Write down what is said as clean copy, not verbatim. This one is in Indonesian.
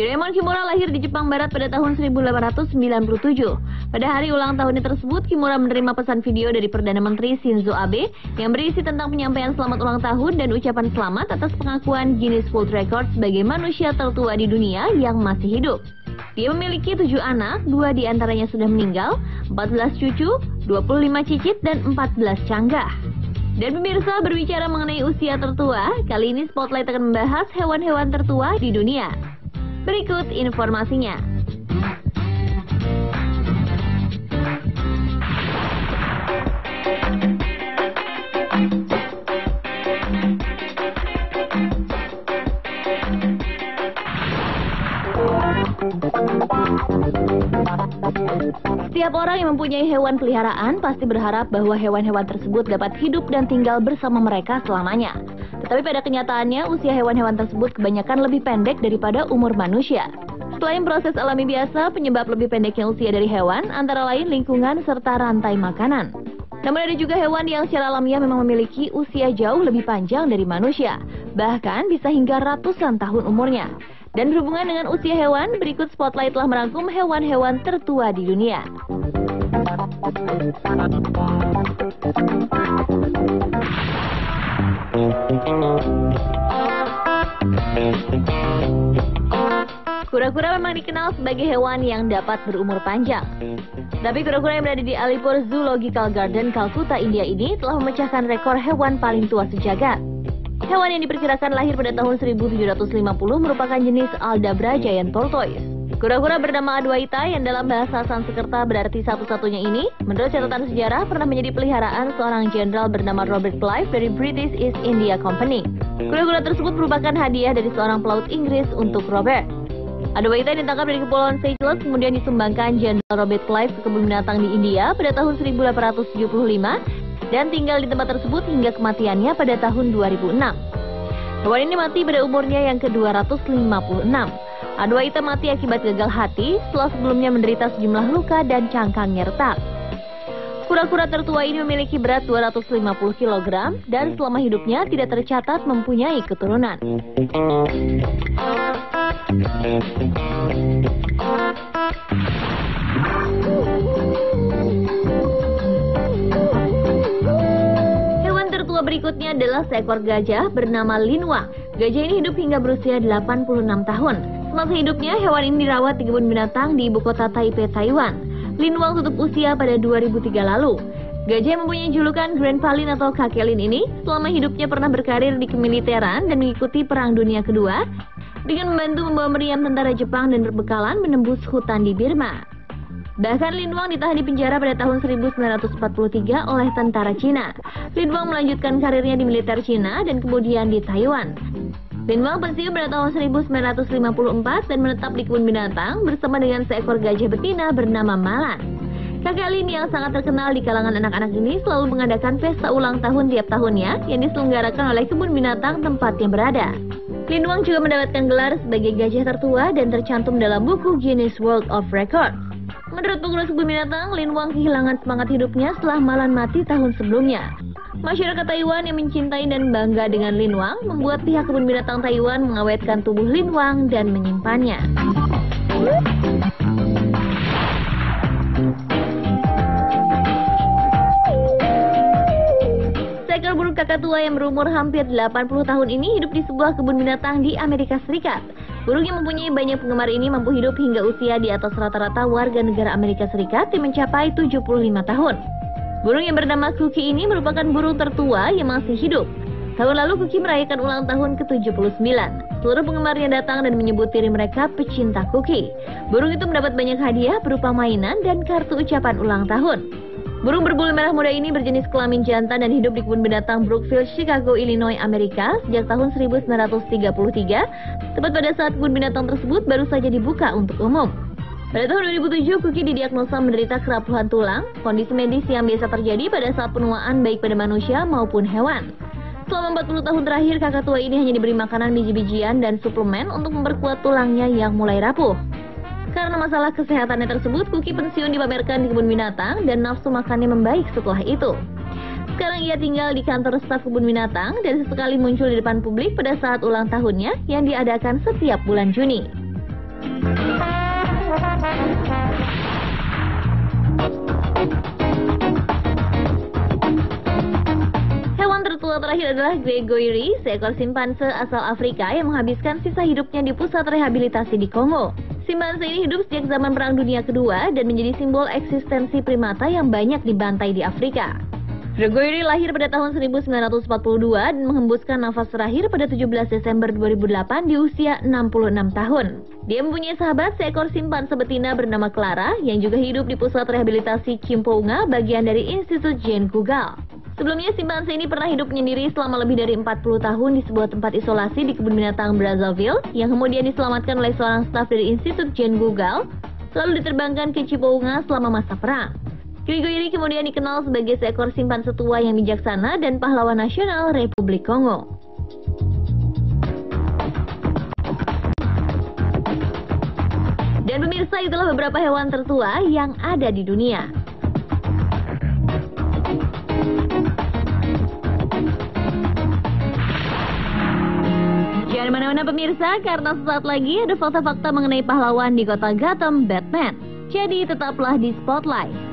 Doraemon Kimura lahir di Jepang Barat pada tahun 1897. Pada hari ulang tahunnya tersebut, Kimura menerima pesan video dari Perdana Menteri Shinzo Abe yang berisi tentang penyampaian selamat ulang tahun dan ucapan selamat atas pengakuan Guinness World Records sebagai manusia tertua di dunia yang masih hidup. Dia memiliki 7 anak, 2 diantaranya sudah meninggal, 14 cucu, 25 cicit, dan 14 canggah. Dan pemirsa, berbicara mengenai usia tertua, kali ini Spotlight akan membahas hewan-hewan tertua di dunia. Berikut informasinya. Setiap orang yang mempunyai hewan peliharaan pasti berharap bahwa hewan-hewan tersebut dapat hidup dan tinggal bersama mereka selamanya. Tetapi pada kenyataannya, usia hewan-hewan tersebut kebanyakan lebih pendek daripada umur manusia. Selain proses alami biasa, penyebab lebih pendeknya usia dari hewan antara lain lingkungan serta rantai makanan. Namun ada juga hewan yang secara alamiah memang memiliki usia jauh lebih panjang dari manusia, bahkan bisa hingga ratusan tahun umurnya. Dan berhubungan dengan usia hewan, berikut Spotlight telah merangkum hewan-hewan tertua di dunia. Kura-kura memang dikenal sebagai hewan yang dapat berumur panjang. Tapi kura-kura yang berada di Alipur Zoological Garden, Calcutta, India ini telah memecahkan rekor hewan paling tua sejagat. Hewan yang diperkirakan lahir pada tahun 1750 merupakan jenis Aldabra giant tortoise. Kura-kura bernama Adwaita yang dalam bahasa Sanskerta berarti satu-satunya ini, menurut catatan sejarah pernah menjadi peliharaan seorang jenderal bernama Robert Clive dari British East India Company. Kura-kura tersebut merupakan hadiah dari seorang pelaut Inggris untuk Robert. Adwaita ditangkap dari Kepulauan Seychelles kemudian disumbangkan Jenderal Robert Clive ke kebun binatang di India pada tahun 1875 dan tinggal di tempat tersebut hingga kematiannya pada tahun 2006. Hewan ini mati pada umurnya yang ke-256. Adwaita mati akibat gagal hati setelah sebelumnya menderita sejumlah luka dan cangkangnya retak. Kura-kura tertua ini memiliki berat 250 kg dan selama hidupnya tidak tercatat mempunyai keturunan. Hewan tertua berikutnya adalah seekor gajah bernama Linwang. Gajah ini hidup hingga berusia 86 tahun. Semasa hidupnya, hewan ini dirawat di kebun binatang di ibu kota Taipei, Taiwan. Linwang tutup usia pada 2003 lalu. Gajah yang mempunyai julukan Grandpa Lin atau Kakek Lin ini selama hidupnya pernah berkarir di kemiliteran dan mengikuti Perang Dunia Kedua dengan membantu membawa meriam tentara Jepang dan berbekalan menembus hutan di Burma. Bahkan Linwang ditahan di penjara pada tahun 1943 oleh tentara Cina. Linwang melanjutkan karirnya di militer Cina dan kemudian di Taiwan. Linwang pensiun pada tahun 1954 dan menetap di kebun binatang bersama dengan seekor gajah betina bernama Malan. Kakek Lin yang sangat terkenal di kalangan anak-anak ini selalu mengadakan pesta ulang tahun tiap tahunnya yang diselenggarakan oleh kebun binatang tempatnya berada. Linwang juga mendapatkan gelar sebagai gajah tertua dan tercantum dalam buku Guinness World of Records. Menurut pengurus kebun binatang, Linwang kehilangan semangat hidupnya setelah Malan mati tahun sebelumnya. Masyarakat Taiwan yang mencintai dan bangga dengan Linwang membuat pihak kebun binatang Taiwan mengawetkan tubuh Linwang dan menyimpannya. Seekor burung kakak tua yang berumur hampir 80 tahun ini hidup di sebuah kebun binatang di Amerika Serikat. Burung yang mempunyai banyak penggemar ini mampu hidup hingga usia di atas rata-rata warga negara Amerika Serikat yang mencapai 75 tahun. Burung yang bernama Cookie ini merupakan burung tertua yang masih hidup. Tahun lalu Cookie merayakan ulang tahun ke-79. Seluruh penggemarnya datang dan menyebut diri mereka pecinta Cookie. Burung itu mendapat banyak hadiah berupa mainan dan kartu ucapan ulang tahun. Burung berbulu merah muda ini berjenis kelamin jantan dan hidup di kebun binatang Brookfield, Chicago, Illinois, Amerika sejak tahun 1933, tepat pada saat kebun binatang tersebut baru saja dibuka untuk umum. Pada tahun 2007, Cookie didiagnosa menderita kerapuhan tulang, kondisi medis yang biasa terjadi pada saat penuaan baik pada manusia maupun hewan. Selama 40 tahun terakhir, kakak tua ini hanya diberi makanan biji-bijian dan suplemen untuk memperkuat tulangnya yang mulai rapuh. Karena masalah kesehatannya tersebut, Cookie pensiun dipamerkan di kebun binatang dan nafsu makannya membaik setelah itu. Sekarang ia tinggal di kantor staf kebun binatang dan sesekali muncul di depan publik pada saat ulang tahunnya yang diadakan setiap bulan Juni. Hewan tertua terakhir adalah Gregory, seekor simpanse asal Afrika yang menghabiskan sisa hidupnya di pusat rehabilitasi di Kongo. Simpanse ini hidup sejak zaman Perang Dunia Kedua dan menjadi simbol eksistensi primata yang banyak dibantai di Afrika. Gregory lahir pada tahun 1942 dan menghembuskan nafas terakhir pada 17 Desember 2008 di usia 66 tahun. Dia mempunyai sahabat seekor simpanse betina bernama Clara yang juga hidup di pusat rehabilitasi Chimpounga, bagian dari Institut Jane Goodall. Sebelumnya, simpanse ini pernah hidup menyendiri selama lebih dari 40 tahun di sebuah tempat isolasi di kebun binatang Brazzaville, yang kemudian diselamatkan oleh seorang staf dari Institut Jane Goodall, lalu diterbangkan ke Chimpounga selama masa perang. Gregory kemudian dikenal sebagai seekor simpanse tua yang bijaksana dan pahlawan nasional Republik Kongo. Dan pemirsa, itulah beberapa hewan tertua yang ada di dunia. Jangan mana-mana pemirsa, karena sesaat lagi ada fakta-fakta mengenai pahlawan di kota Gotham, Batman. Jadi tetaplah di Spotlight.